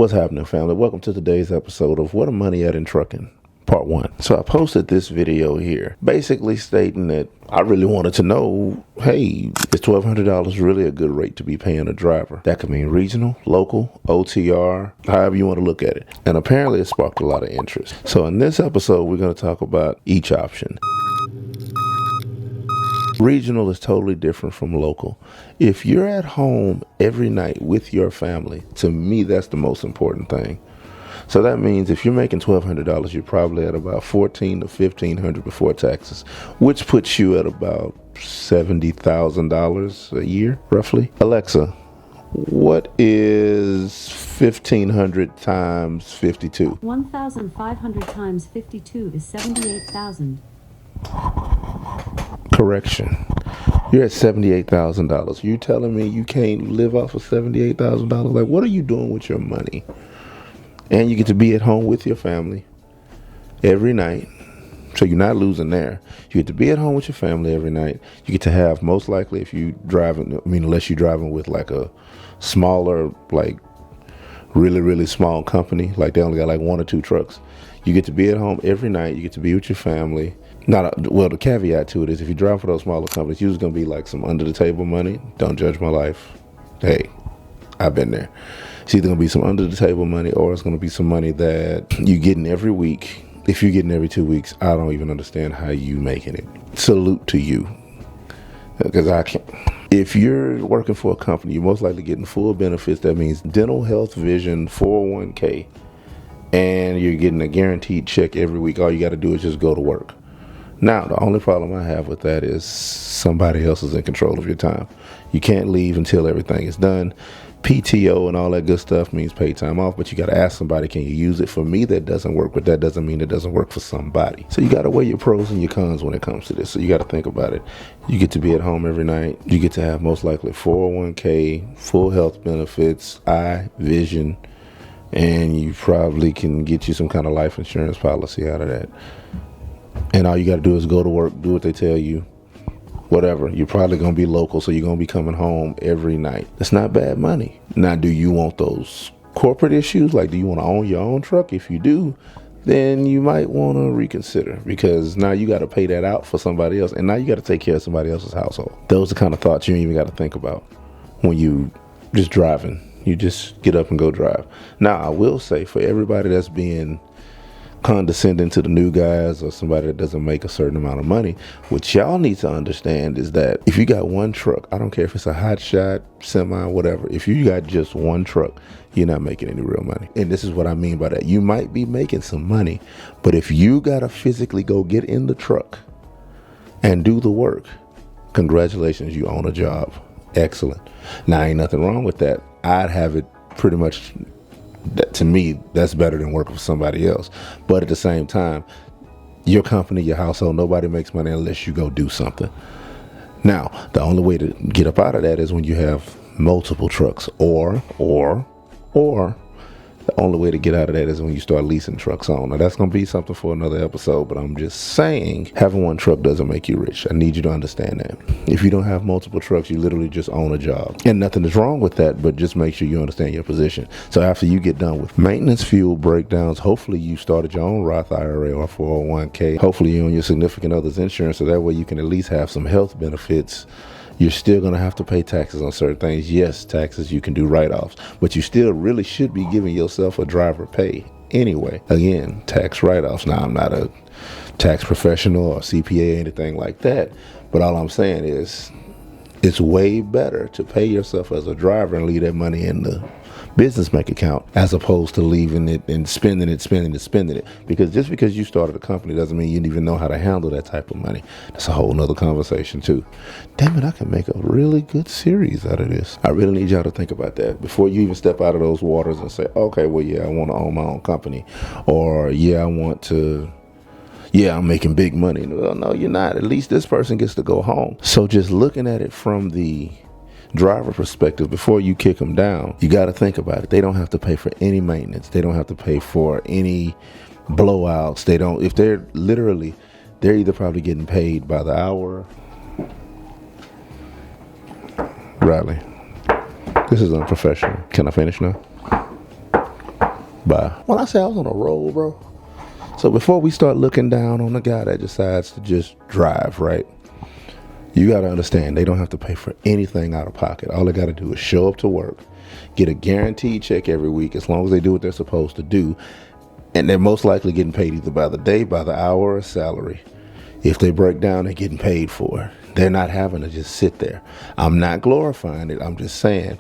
What's happening, family? Welcome to today's episode of What a Money At in Trucking, Part 1. So I posted this video here basically stating that I really wanted to know, hey, is $1,200 really a good rate to be paying a driver? That could mean regional, local, OTR, however you want to look at it. And apparently it sparked a lot of interest. So in this episode, we're going to talk about each option. Regional is totally different from local. If you're at home every night with your family, to me, that's the most important thing. So that means if you're making $1,200, you're probably at about $1,400 to $1,500 before taxes, which puts you at about $70,000 a year, roughly. Alexa, what is 1,500 times 52? 1,500 times 52 is 78,000. Correction. You're at $78,000. You telling me you can't live off of $78,000? Like, what are you doing with your money? And you get to be at home with your family every night. So you're not losing there. You get to be at home with your family every night. You get to have, most likely, if you driving, unless you're driving with like a smaller, like really small company, like they only got like 1 or 2 trucks. You get to be at home every night. You get to be with your family. The caveat to it is if you drive for those smaller companies, usually going to be like some under the table money. Don't judge my life. Hey, I've been there. It's either going to be some under the table money or it's going to be some money that you're getting every week. If you're getting every 2 weeks, I don't even understand how you making it. Salute to you. Because I can't. If you're working for a company, you're most likely getting full benefits. That means dental, health, vision, 401k, and you're getting a guaranteed check every week. All you got to do is just go to work. Now, the only problem I have with that is somebody else is in control of your time. You can't leave until everything is done. PTO and all that good stuff means paid time off, but you got to ask somebody, can you use it? For me, that doesn't work, but that doesn't mean it doesn't work for somebody. So you got to weigh your pros and your cons when it comes to this. So you got to think about it. You get to be at home every night. You get to have most likely 401k, full health benefits, eye, vision, and you probably can get you some kind of life insurance policy out of that. And all you got to do is go to work, do what they tell you, whatever. You're probably going to be local, so you're going to be coming home every night. It's not bad money. Now, do you want those corporate issues? Like, do you want to own your own truck? If you do, then you might want to reconsider, because now you got to pay that out for somebody else, and now you got to take care of somebody else's household. Those are the kind of thoughts you ain't even got to think about when you just driving. You just get up and go drive. Now, I will say, for everybody that's being condescending to the new guys or somebody that doesn't make a certain amount of money, what y'all need to understand is that if you got one truck, I don't care if it's a hot shot, semi, whatever, if you got just one truck, you're not making any real money. And this is what I mean by that. You might be making some money, but if you gotta physically go get in the truck and do the work, congratulations, you own a job. Excellent. Now, ain't nothing wrong with that. I'd have it pretty much. That, to me, that's better than working for somebody else. But at the same time, your company, your household, nobody makes money unless you go do something. Now, the only way to get up out of that is when you have multiple trucks, or the only way to get out of that is when you start leasing trucks on. Now, that's going to be something for another episode, but I'm just saying, having one truck doesn't make you rich. I need you to understand that. If you don't have multiple trucks, you literally just own a job. And nothing is wrong with that, but just make sure you understand your position. So after you get done with maintenance, fuel, breakdowns, hopefully you started your own Roth IRA or 401k. Hopefully you own your significant other's insurance, so that way you can at least have some health benefits. You're still going to have to pay taxes on certain things. Yes, taxes, you can do write-offs, but you still really should be giving yourself a driver pay anyway. Again, tax write-offs. Now, I'm not a tax professional or CPA or anything like that, but all I'm saying is it's way better to pay yourself as a driver and leave that money in the business bank account as opposed to leaving it and spending it. Because just because you started a company doesn't mean you didn't even know how to handle that type of money. That's a whole nother conversation too. Damn it, I can make a really good series out of this. I really need y'all to think about that before you even step out of those waters and say, okay, well, yeah, I want to own my own company, or yeah, I'm making big money. Well, no, you're not. At least this person gets to go home. So just looking at it from the driver perspective, before you kick them down, you got to think about it. They don't have to pay for any maintenance. They don't have to pay for any blowouts. They're either probably getting paid by the hour. Riley, this is unprofessional. Can I finish now? by. When I say I was on a roll, bro. So before we start looking down on the guy that decides to just drive, right? You got to understand, they don't have to pay for anything out of pocket. All they got to do is show up to work, get a guaranteed check every week as long as they do what they're supposed to do. And they're most likely getting paid either by the day, by the hour, or salary. If they break down, they're getting paid for it. They're not having to just sit there. I'm not glorifying it. I'm just saying,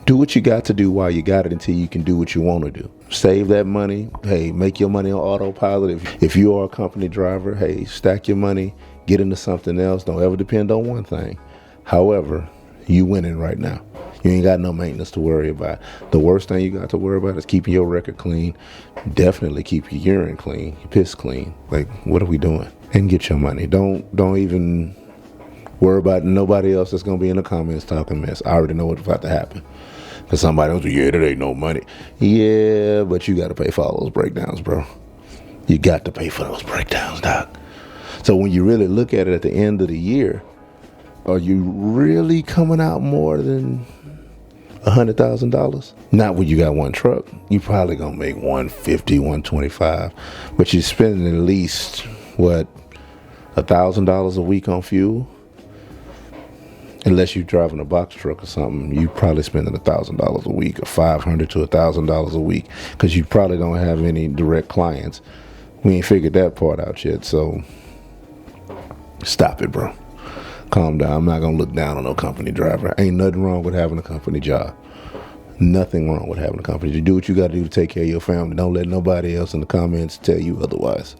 do what you got to do while you got it until you can do what you want to do. Save that money. Hey, make your money on autopilot. If you are a company driver, hey, stack your money, get into something else. Don't ever depend on one thing. However, you winning right now. You ain't got no maintenance to worry about. The worst thing you got to worry about is keeping your record clean. Definitely keep your urine clean, your piss clean. Like, what are we doing? And get your money. Don't even worry about nobody else that's going to be in the comments talking mess. I already know what's about to happen. Because somebody else, yeah, there ain't no money. Yeah, but you got to pay for all those breakdowns, bro. You got to pay for those breakdowns, doc. So when you really look at it at the end of the year, are you really coming out more than $100,000? Not when you got one truck. You probably gonna make 150, 125, but you're spending at least what, $1,000 a week on fuel. Unless you're driving a box truck or something, you probably spending $1,000 a week, or $500 to $1,000 a week, because you probably don't have any direct clients. We ain't figured that part out yet, so stop it, bro. Calm down. I'm not gonna look down on no company driver. Ain't nothing wrong with having a company job. Nothing wrong with having a company. You do what you got to do to take care of your family. Don't let nobody else in the comments tell you otherwise.